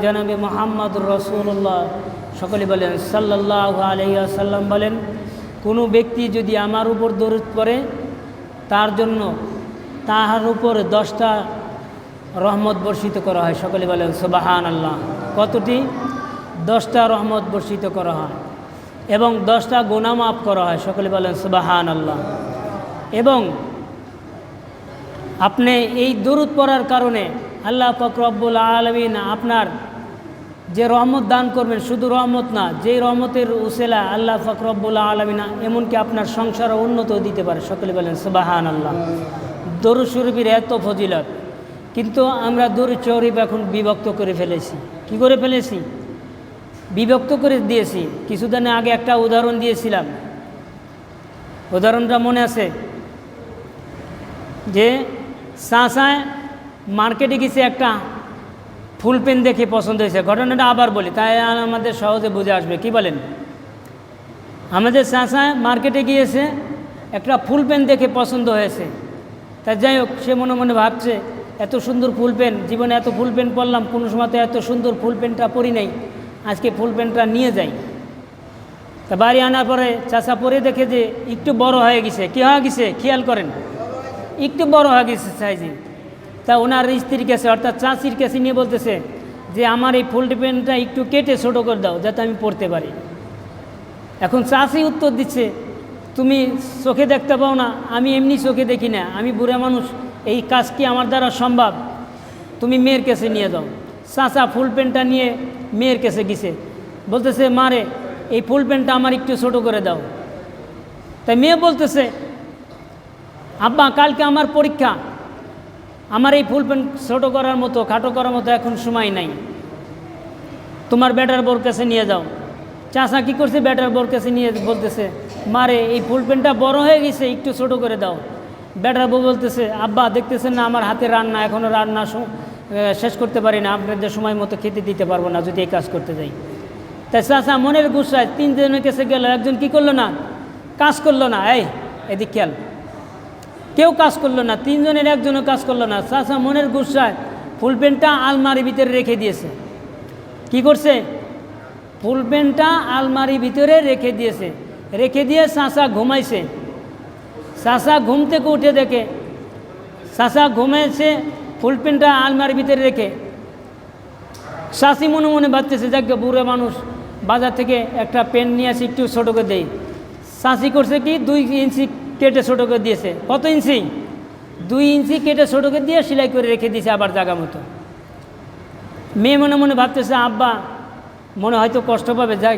জনাবে মুহাম্মদুর রাসূলুল্লাহ সকলে বলেন সাল্লাল্লাহু আলাইহি ওয়াসাল্লাম বলেন, কোনো ব্যক্তি যদি আমার উপর দরুদ পড়ে তার জন্য তাহার উপর 10টা রহমত বর্ষিত করা হয়। সকলে বলেন সুবহানাল্লাহ। কতটি? 10টা রহমত বর্ষিত করা হয় এবং 10টা গুনাহ মাফ করা হয়। সকলে বলেন সুবহানাল্লাহ। এবং আপনি এই দরুদ পড়ার কারণে আল্লাহ পাক রব্বুল আলামিন আপনার যে রহমত দান করবেন, শুধু রহমত না, যেই রহমতের উসিলা আল্লাহ পাক রব্বুল আলামিন এমনকি আপনার সংসার উন্নত দিতে পারে। সকলে বলেন সুবহানাল্লাহ। দরুদ শরীফের এত ফজিলত, কিন্তু আমরা দরুদ শরীফ এখন বিভক্ত করে ফেলেছি। কি করে ফেলেছি? বিভক্ত করে দিয়েছি। কিছুদিন আগে একটা উদাহরণ দিয়েছিলাম, উদাহরণটা মনে আছে? যে চাচায় মার্কেটে গেছে, একটা ফুল পেন দেখে পছন্দ হয়েছে। ঘটনাটা আবার বলি, তাই আমাদের সহজে বুঝে আসবে। কি বলেন? আমাদের চাচায় মার্কেটে গিয়েছে, একটা ফুল পেন দেখে পছন্দ হয়েছে। তা যাই হোক, সে মনে মনে ভাবছে এত সুন্দর ফুল পেন, জীবনে এত ফুল পেন পরলাম, কোনো সময় তো এত সুন্দর ফুল পেনটা পরি নাই, আজকে ফুল পেনটা নিয়ে যাই। তা বাড়ি আনার পরে চাচা পরে দেখে যে একটু বড় হয়ে গেছে। কী হয়ে গেছে খেয়াল করেন, একটু বড় হয়ে গেছে সাইজে। তা ওনার স্ত্রীর কাছে অর্থাৎ চাচির কাছে নিয়ে বলতেছে যে আমার এই ফুল পেনটা একটু কেটে ছোটো করে দাও যাতে আমি পড়তে পারি। এখন চাচি উত্তর দিচ্ছে, তুমি চোখে দেখতে পাও না? আমি এমনি চোখে দেখি না, আমি বুড়া মানুষ, এই কাজ কি আমার দ্বারা সম্ভব? তুমি মেয়ের কাছে নিয়ে যাও। চাচা ফুল পেনটা নিয়ে মেয়ের কাছে গেছে, বলতেছে মারে এই ফুল পেনটা আমার একটু ছোটো করে দাও। তাই মেয়ে বলতেছে, আব্বা কালকে আমার পরীক্ষা, আমার এই ফুল পেন ছোটো করার মতো খাটো করার মতো এখন সময় নাই, তোমার বেটার বোর কাছে নিয়ে যাও। চাচা কী করছে, বেটার বোর কাছে নিয়ে বলতেছে, মারে এই ফুল পেনটা বড় হয়ে গেছে, একটু ছোটো করে দাও। বেটার বউ বলতেছে, আব্বা দেখতেছেন না আমার হাতে রান্না, এখনও রান্না শেষ করতে পারি না, আপনাদের সময় মতো খেতে দিতে পারবো না যদি এই কাজ করতে যাই। তাই চাচা মনের গুসায় 3 জনের কাছে গেল, একজন কি করলো না, কাজ করলো না। এই এদিক খেয়াল, কেউ কাজ করলো না, 3 জনের একজনও কাজ করলো না। চাচা মনের গুসায় ফুল পেনটা আলমারির ভিতরে রেখে দিয়েছে। কি করছে? ফুল পেনটা আলমারির ভিতরে রেখে দিয়েছে। রেখে দিয়ে চাচা ঘুমাইছে। চাচা ঘুম থেকে উঠে দেখে চাচা ঘুমাইছে ফুল পেনটা আলমারির ভিতরে রেখে। চাচি মনে মনে ভাবতেছে, যাকে বুড়ো মানুষ, বাজার থেকে একটা পেন নিয়ে আসি, একটু ছোটো করে দেই। চাচি করছে কি, 2 ইঞ্চি কেটে ছোটো করে দিয়েছে। কত ইঞ্চি? 2 ইঞ্চি কেটে ছোটো করে দিয়ে সেলাই করে রেখে দিয়েছে আবার জায়গা মতো। মেয়ে মনে মনে ভাবতেছে, আব্বা মনে হয়তো কষ্ট পাবে, যাই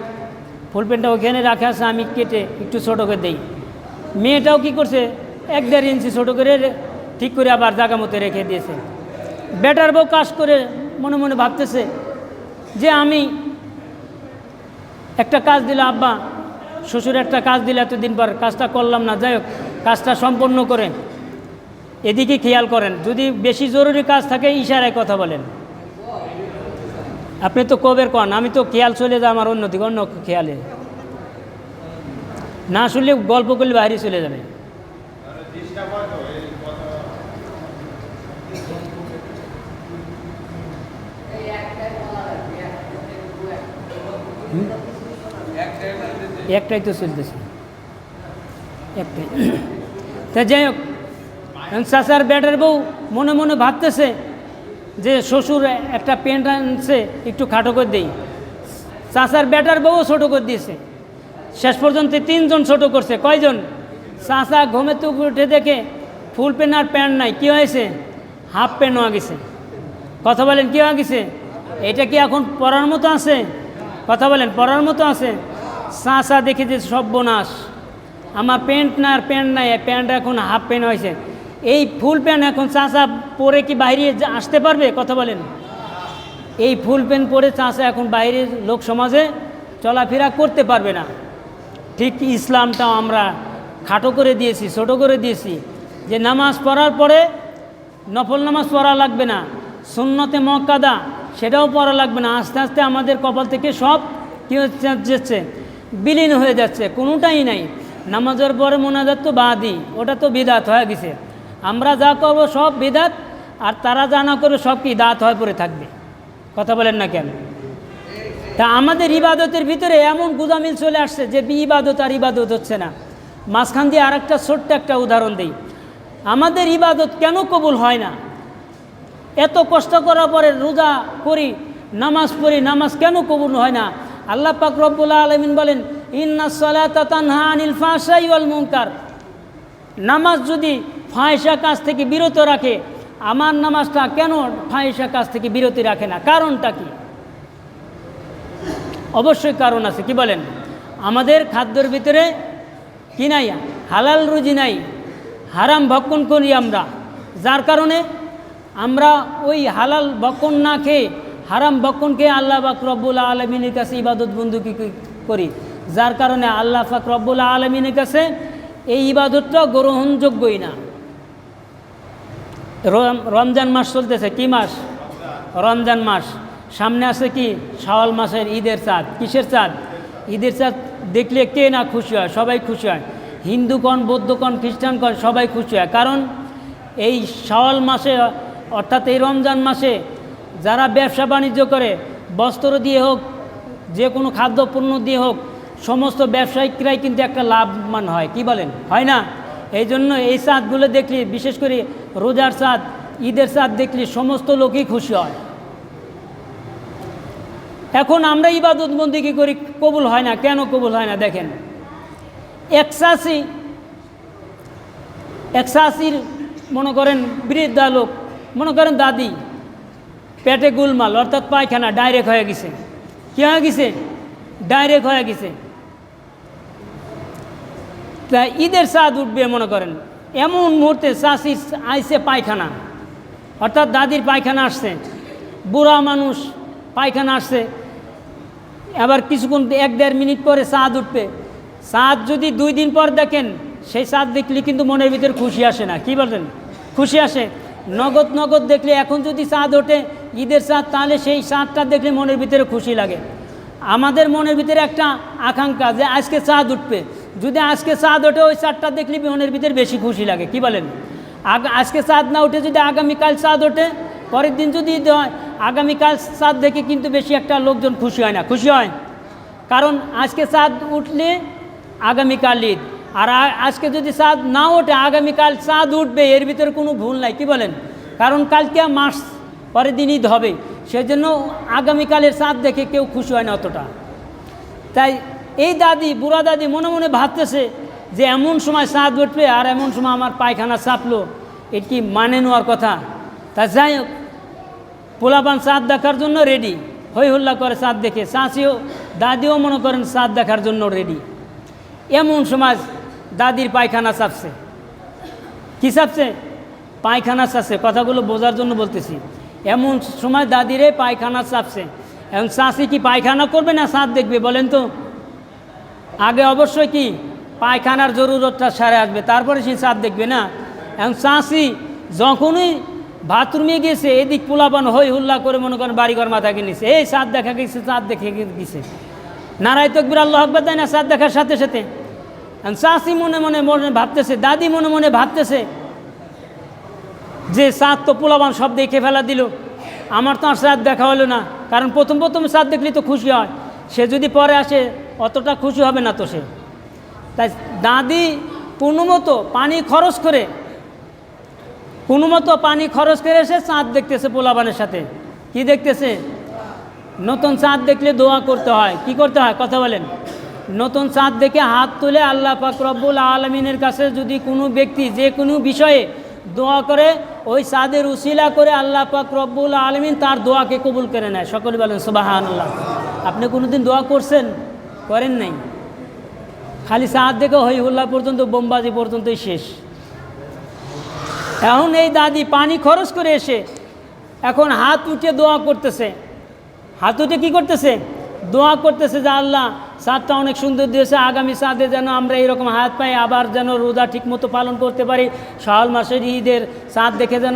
ফুল পেনটা ওখানে রাখা আছে, আমি কেটে একটু ছোটো করে দেই। মেয়েটাও কি করছে, 1-1.5 ইঞ্চি ছোটো করে ঠিক করে আবার জায়গা মতো রেখে দিয়েছে। বেটার বউ কাজ করে মনে মনে ভাবতেছে যে আমি একটা কাজ দিলে, আব্বা শ্বশুর একটা কাজ দিলে এতদিন পর কাজটা করলাম না, যাই হোক কাজটা সম্পন্ন করে। এদিকে খেয়াল করেন, যদি বেশি জরুরি কাজ থাকে ইশারায় কথা বলেন। আপনি তো কবের কন, আমি তো খেয়াল চলে যায় আমার অন্যদিকে, অন্য খেয়ালে না শুনলে গল্প করলে বাইরে চলে যাবে। একটাই তো চলতেছে, একটাই। তা যাই হোক, চাচার বেটার বউ মনে মনে ভাবতেছে যে শ্বশুর একটা পেন আনছে, একটু খাটো করে দেই। চাচার বেটার বউও ছোটো করে দিয়েছে। শেষ পর্যন্ত 3 জন ছোটো করছে। কয়জন? চাচা ঘুমে তো উঠে দেখে ফুল পেন আর প্যান্ট নাই, কী হয়েছে, হাফ প্যান্ট হয়ে গেছে। কথা বলেন, কী হয়ে গেছে? এটা কি এখন পরার মতো আছে? কথা বলেন, পরার মতো আছে? চাচা দেখে যে সর্বনাশ, আমার প্যান্ট না আর প্যান্ট নাই, প্যান্ট এখন হাফ প্যান্ট হয়েছে। এই ফুল প্যান্ট এখন চাচা পরে কি বাইরে আসতে পারবে? কথা বলেন, এই ফুল প্যান্ট পরে চাচা এখন বাইরে লোক সমাজে চলাফেরা করতে পারবে না। ঠিক ইসলামটাও আমরা খাটো করে দিয়েছি, ছোটো করে দিয়েছি, যে নামাজ পড়ার পরে নফল নামাজ পড়া লাগবে না, সুন্নতে মুআক্কাদা সেটাও পড়া লাগবে না। আস্তে আস্তে আমাদের কপাল থেকে সব কী হচ্ছে, বিলীন হয়ে যাচ্ছে, কোনোটাই নাই। নামাজের পরে মোনাজাত তো বাদই, ওটা তো বিদাত হয়ে গেছে। আমরা যা করবো সব বিদাত, আর তারা যা না করবে সব কি দাঁত হয়ে পড়ে থাকবে। কথা বলেন না কেন? তা আমাদের ইবাদতের ভিতরে এমন গুদামিল চলে আসছে যে ইবাদত আর ইবাদত হচ্ছে না। মাঝখান দিয়ে আর একটা ছোট্ট একটা উদাহরণ দিই। আমাদের ইবাদত কেন কবুল হয় না? এত কষ্ট করার পরে রোজা করি, নামাজ পড়ি, নামাজ কেন কবুল হয় না? আল্লাহ পাক রব্বুল আলামিন বলেন, ইন্নাস সালাতা তানহা আনিল ফাহশাই ওয়াল মুনকার। নামাজ যদি ফাহিশা কাজ থেকে বিরত রাখে, আমার নামাজটা কেন ফাহিশা কাজ থেকে বিরতি রাখে না? কারণটা কি? অবশ্যই কারণ আছে। কি বলেন? আমাদের খাদ্যের ভিতরে কি নাই? হালাল রুজি নাই, হারাম ভক্ষণ করি আমরা, যার কারণে আমরা ওই হালাল ভক্ষণ না খেয়ে হারাম ভক্ষণ খেয়ে আল্লাহ পাক রব্বুল আলামিনের কাছে ইবাদত বন্দেগী করি, যার কারণে আল্লাহ পাক রব্বুল আলামিনের কাছে এই ইবাদতটা গ্রহণযোগ্যই না। রমজান মাস চলতেছে। কি মাস? রমজান মাস। সামনে আছে কি? শাওয়াল মাসের ঈদের চাঁদ। কিসের চাঁদ? ঈদের চাঁদ দেখলে কে না খুশি হয়? সবাই খুশি হয়। হিন্দুগণ, বৌদ্ধগণ, খ্রিস্টানগণ সবাই খুশি হয়। কারণ এই শাওয়াল মাসে অর্থাৎ এই রমজান মাসে যারা ব্যবসা বাণিজ্য করে, বস্ত্র দিয়ে হোক, যে কোনো খাদ্যপণ্য দিয়ে হোক, সমস্ত ব্যবসায়িকরাই কিন্তু একটা লাভবান হয়। কি বলেন? হয় না? এই জন্য এই চাঁদগুলো দেখলে, বিশেষ করে রোজার চাঁদ, ঈদের চাঁদ দেখলে সমস্ত লোকই খুশি হয়। এখন আমরা ইবাদত বন্দেগী করি, কবুল হয় না। কেন কবুল হয় না? দেখেন, 81 মনে করেন বৃদ্ধা লোক, মনে করেন দাদি, পেটে গুলমাল অর্থাৎ পায়খানা ডাইরেক্ট হয়ে গেছে। কী হয়ে গেছে? ডাইরেক্ট হয়ে গেছে। তা ঈদের চাঁদ উঠবে মনে করেন, এমন মুহূর্তে চাষি আইসে পায়খানা, অর্থাৎ দাদির পায়খানা আসছে, বুড়া মানুষ পায়খানা আসছে, আবার কিছুক্ষণ 1-1.5 মিনিট পরে চাঁদ উঠবে। চাঁদ যদি 2 দিন পর দেখেন, সেই চাঁদ দেখলে কিন্তু মনের ভিতরে খুশি আসে না। কি বলেন? খুশি আসে। নগদ দেখলে, এখন যদি চাঁদ ওঠে ঈদের চাঁদ, তাহলে সেই চাঁদটা দেখলে মনের ভিতরে খুশি লাগে। আমাদের মনের ভিতরে একটা আকাঙ্ক্ষা যে আজকে চাঁদ উঠবে, যদি আজকে চাঁদ ওঠে ওই চাঁদটা দেখলে মনের ভিতরে বেশি খুশি লাগে। কি বলেন? আজকে চাঁদ না উঠে যদি আগামীকাল চাঁদ ওঠে, পরের দিন যদি ঈদ হয়, আগামীকাল চাঁদ দেখে কিন্তু বেশি একটা লোকজন খুশি হয় না। খুশি হয় কারণ আজকে চাঁদ উঠলে আগামীকাল ঈদ, আর আজকে যদি চাঁদ না ওঠে আগামীকাল চাঁদ উঠবে, এর ভিতরে কোনো ভুল নাই। কি বলেন? কারণ কালকে মাস, পরের দিন ঈদ হবে, সেজন্য আগামীকালের চাঁদ দেখে কেউ খুশি হয় না অতটা। তাই এই দাদি, বুড়া দাদি মনে মনে ভাবতেছে যে এমন সময় চাঁদ উঠবে আর এমন সময় আমার পায়খানা চাপলো, এটি কি মানে নেওয়ার কথা? তা যাই হোক, পোলাপান চাঁদ দেখার জন্য রেডি, হই হল্লা করে চাঁদ দেখে। চাচিও, দাদিও মনে করেন চাঁদ দেখার জন্য রেডি। এমন সময় দাদির পায়খানা চাপছে। কি চাপছে? পায়খানা চাপছে। কথাগুলো বোঝার জন্য বলতেছি। এমন সময় দাদিরে পায়খানা চাপছে। এখন চাষি কি পায়খানা করবে না চাঁদ দেখবে? বলেন তো। আগে অবশ্যই কি পায়খানার জরুরতটা সারে আসবে, তারপরে সে চাঁদ দেখবে না। এখন চাষি যখনই বাথরুমে গেছে, এদিক পোলাপান হই হুল্লা করে মনে করেন বাড়িঘর মাথাকে নিছে, এই চাঁদ দেখা গেছে, চাঁদ দেখে গেছে, নারায় তকবীর আল্লাহু আকবার দেয় না চাঁদ দেখার সাথে সাথে। চাষি মনে মনে ভাবতেছে, দাদি মনে মনে ভাবতেছে যে চাঁদ তো পোলাপান সব দেখে ফেলা দিল, আমার তো আর চাঁদ দেখা হলো না। কারণ প্রথম চাঁদ দেখলে তো খুশি হয়, সে যদি পরে আসে অতটা খুশি হবে না তো সে। তাই দাদি কোনো মতো পানি খরচ করে এসে চাঁদ দেখতেছে পোলাপানের সাথে। কি দেখতেছে? নতুন চাঁদ দেখলে দোয়া করতে হয়। কি করতে হয়? কথা বলেন। নতুন চাঁদ দেখে হাত তুলে আল্লাহ পাক রব্বুল আলামিনের কাছে যদি কোনো ব্যক্তি যে কোনো বিষয়ে দোয়া করে, ওই চাঁদের উসিলা করে আল্লাহ পাক রব্বুল আলামিন তার দোয়াকে কবুল করে নেয়। সকলে বলেন সুবহানাল্লাহ। আপনি কোনোদিন দোয়া করছেন? করেন নাই। খালি চাঁদ দেখে হই হুল্লা পর্যন্ত, বোমবাজি পর্যন্তই শেষ। এখন এই দাদি পানি খরচ করে এসে এখন হাত উঠে দোয়া করতেছে। হাত উঠে কী করতেছে? দোয়া করতেছে যে আল্লাহ চাঁদটা অনেক সুন্দর দিয়েছে, আগামী চাঁদে যেন আমরা এরকম হাত পাই, আবার যেন রোজা ঠিকমতো পালন করতে পারি, শাওয়াল মাসের ঈদের চাঁদ দেখে যেন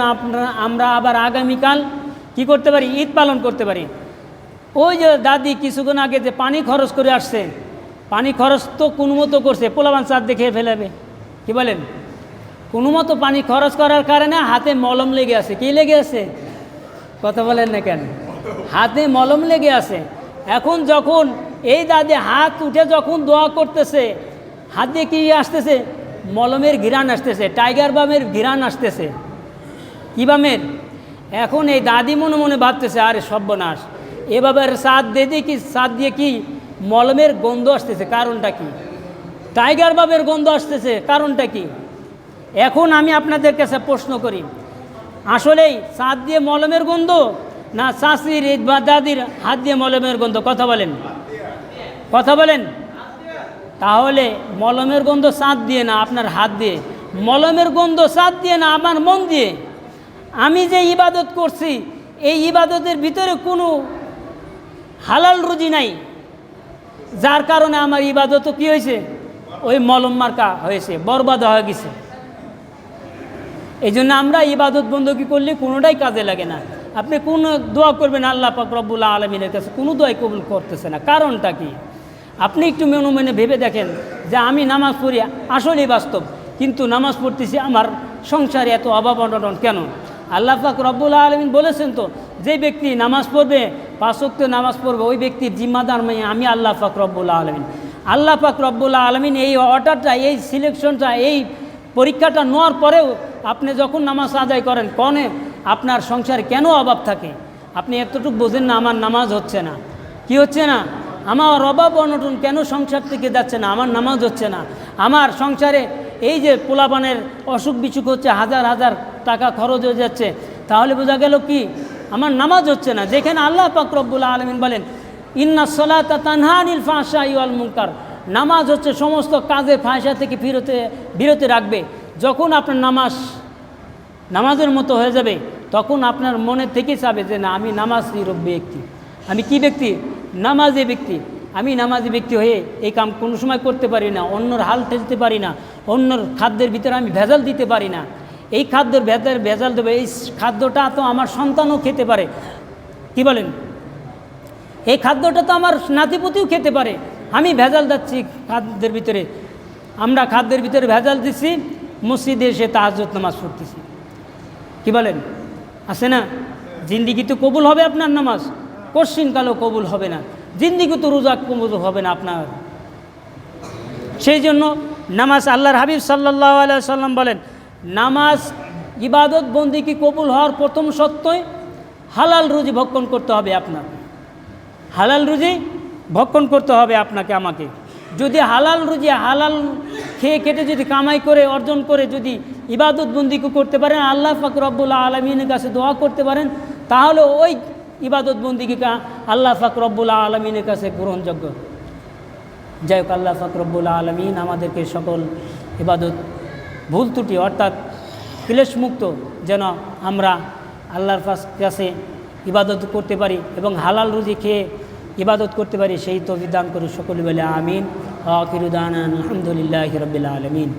আমরা আবার আগামীকাল কি করতে পারি? ঈদ পালন করতে পারি। ওই যে দাদি কিছুক্ষণ আগে যে পানি খরচ করে আসছে, পানি খরচ তো কোনো মতো করছে, পোলাপান চাঁদ দেখে ফেলাবে। কি বলেন? কোনো মতো পানি খরচ করার কারণে হাতে মলম লেগে আছে। কি লেগে আছে? কথা বলেন না কেন? হাতে মলম লেগে আছে। এখন যখন এই দাদি হাত উঠে যখন দোয়া করতেছে, হাত দিয়ে কী আসতেছে? মলমের ঘিরান আসতেছে, টাইগার বামের ঘিরান আসতেছে। কী বামের? এখন এই দাদি মনে মনে ভাবতেছে, আরে সর্বনাশ, এভাবে সাদ দিয়ে কি মলমের গন্ধ আসতেছে, কারণটা কি? টাইগার বামের গন্ধ আসতেছে, কারণটা কি? এখন আমি আপনাদের কাছে প্রশ্ন করি, আসলেই সাদ দিয়ে মলমের গন্ধ না শাশির বা দাদির হাত দিয়ে মলমের গন্ধ? কথা বলেন, কথা বলেন। তাহলে মলমের গন্ধ সাদ দিয়ে না, আপনার হাত দিয়ে। মলমের গন্ধ সাদ দিয়ে না, আমার মন দিয়ে। আমি যে ইবাদত করছি, এই ইবাদতের ভিতরে কোনো হালাল রুজি নাই, যার কারণে আমার ইবাদতও কী হয়েছে? ওই মলম মার্কা হয়েছে, বরবাদ হয়ে গেছে। এই জন্য আমরা ইবাদত বন্দী করলে কোনোটাই কাজে লাগে না। আপনি কোনো দোয়া করবেন আল্লাহ পাক রব্বুল আলামিনের কাছে, কোনো দোয়াই কবুল করতেছে না। কারণটা কি? আপনি একটু মনে ভেবে দেখেন যে আমি নামাজ পড়ি, আসলেই বাস্তব, কিন্তু নামাজ পড়তেছি, আমার সংসারে এত অভাব অনটন কেন? আল্লাহ পাক রব্বুল আলামিন বলেছেন তো, যে ব্যক্তি নামাজ পড়বে, 5 ওয়াক্ত নামাজ পড়বে, ওই ব্যক্তির জিম্মাদার আমি আল্লাহ পাক রব্বুল আলামিন। আল্লাহ পাক রব্বুল আলামিন এই অর্ডারটা, এই সিলেকশনটা, এই পরীক্ষাটা নেওয়ার পরেও আপনি যখন নামাজ আদায় করেন, কনে আপনার সংসারে কেন অভাব থাকে? আপনি এতটুকু বোঝেন না, আমার নামাজ হচ্ছে না। কি হচ্ছে না? আমার অভাব অনটন কেন সংসার থেকে যাচ্ছে না? আমার নামাজ হচ্ছে না। আমার সংসারে এই যে পোলাপানের অসুখ বিসুখ হচ্ছে, হাজার হাজার টাকা খরচ হয়ে যাচ্ছে, তাহলে বোঝা গেল কি? আমার নামাজ হচ্ছে না। যেখানে আল্লাহ পাক রব্বুল আলামিন বলেন, ইন্নাস সালাতা তানহা আনিল ফাহশাই ওয়াল মুনকার, নামাজ হচ্ছে সমস্ত কাজে ফাহশা থেকে বিরতি রাখবে। যখন আপনার নামাজের মতো হয়ে যাবে, তখন আপনার মনে থেকে চাবে যে না, আমি নামাজি ব্যক্তি। আমি কি ব্যক্তি? নামাজি ব্যক্তি। আমি নামাজি ব্যক্তি হয়ে এই কাম কোনো সময় করতে পারি না, অন্যর হাল ঠেলতে পারি না, অন্যর খাদ্যের ভিতরে আমি ভেজাল দিতে পারি না। এই খাদ্যের ভেজাল দেবে, এই খাদ্যটা তো আমার সন্তানও খেতে পারে। কি বলেন? এই খাদ্যটা তো আমার নাতিপুতিও খেতে পারে। আমি ভেজাল দিচ্ছি খাদ্যের ভিতরে, আমরা খাদ্যের ভিতরে ভেজাল দিচ্ছি, মসজিদে এসে তাহাজ্জুদ নামাজ পড়তেছি। কি বলেন? আছে না? জিন্দিগি তো কবুল হবে আপনার নামাজ, কোশ্চিনকালও কবুল হবে না, জিন্দিগি তো রোজা কবুল হবে না আপনার। সেই জন্য নামাজ, আল্লাহর হাবিব সাল্লাল্লাহু আলাইহি সাল্লাম বলেন, নামাজ ইবাদত বন্দেগী কবুল হওয়ার প্রথম শর্তই হালাল রুজি ভক্ষণ করতে হবে আপনার। হালাল রুজি ভক্ষণ করতে হবে আপনাকে, আমাকে। যদি হালাল রুজি, হালাল খেয়ে খেটে যদি কামাই করে অর্জন করে যদি ইবাদত বন্দেগী করতে পারেন, আল্লাহ পাক রব্বুল আলামিনের কাছে দোয়া করতে পারেন, তাহলে ওই ইবাদত বন্দেগীটা আল্লাহ পাক রব্বুল আলামিনের কাছে গ্রহণযোগ্য। যাই হোক, আল্লাহ পাক রব্বুল আলামিন আমাদেরকে সকল ইবাদত ভুল ত্রুটি অর্থাৎ ক্লেশমুক্ত যেন আমরা আল্লাহর কাছে ইবাদত করতে পারি এবং হালাল রুজি খেয়ে ইবাদত করতে পারি, সেই তৌফিক দান করে সকলে বলে আমিন। আখিরু দাওয়ানা আলহামদুলিল্লাহি রাব্বিল আলামিন।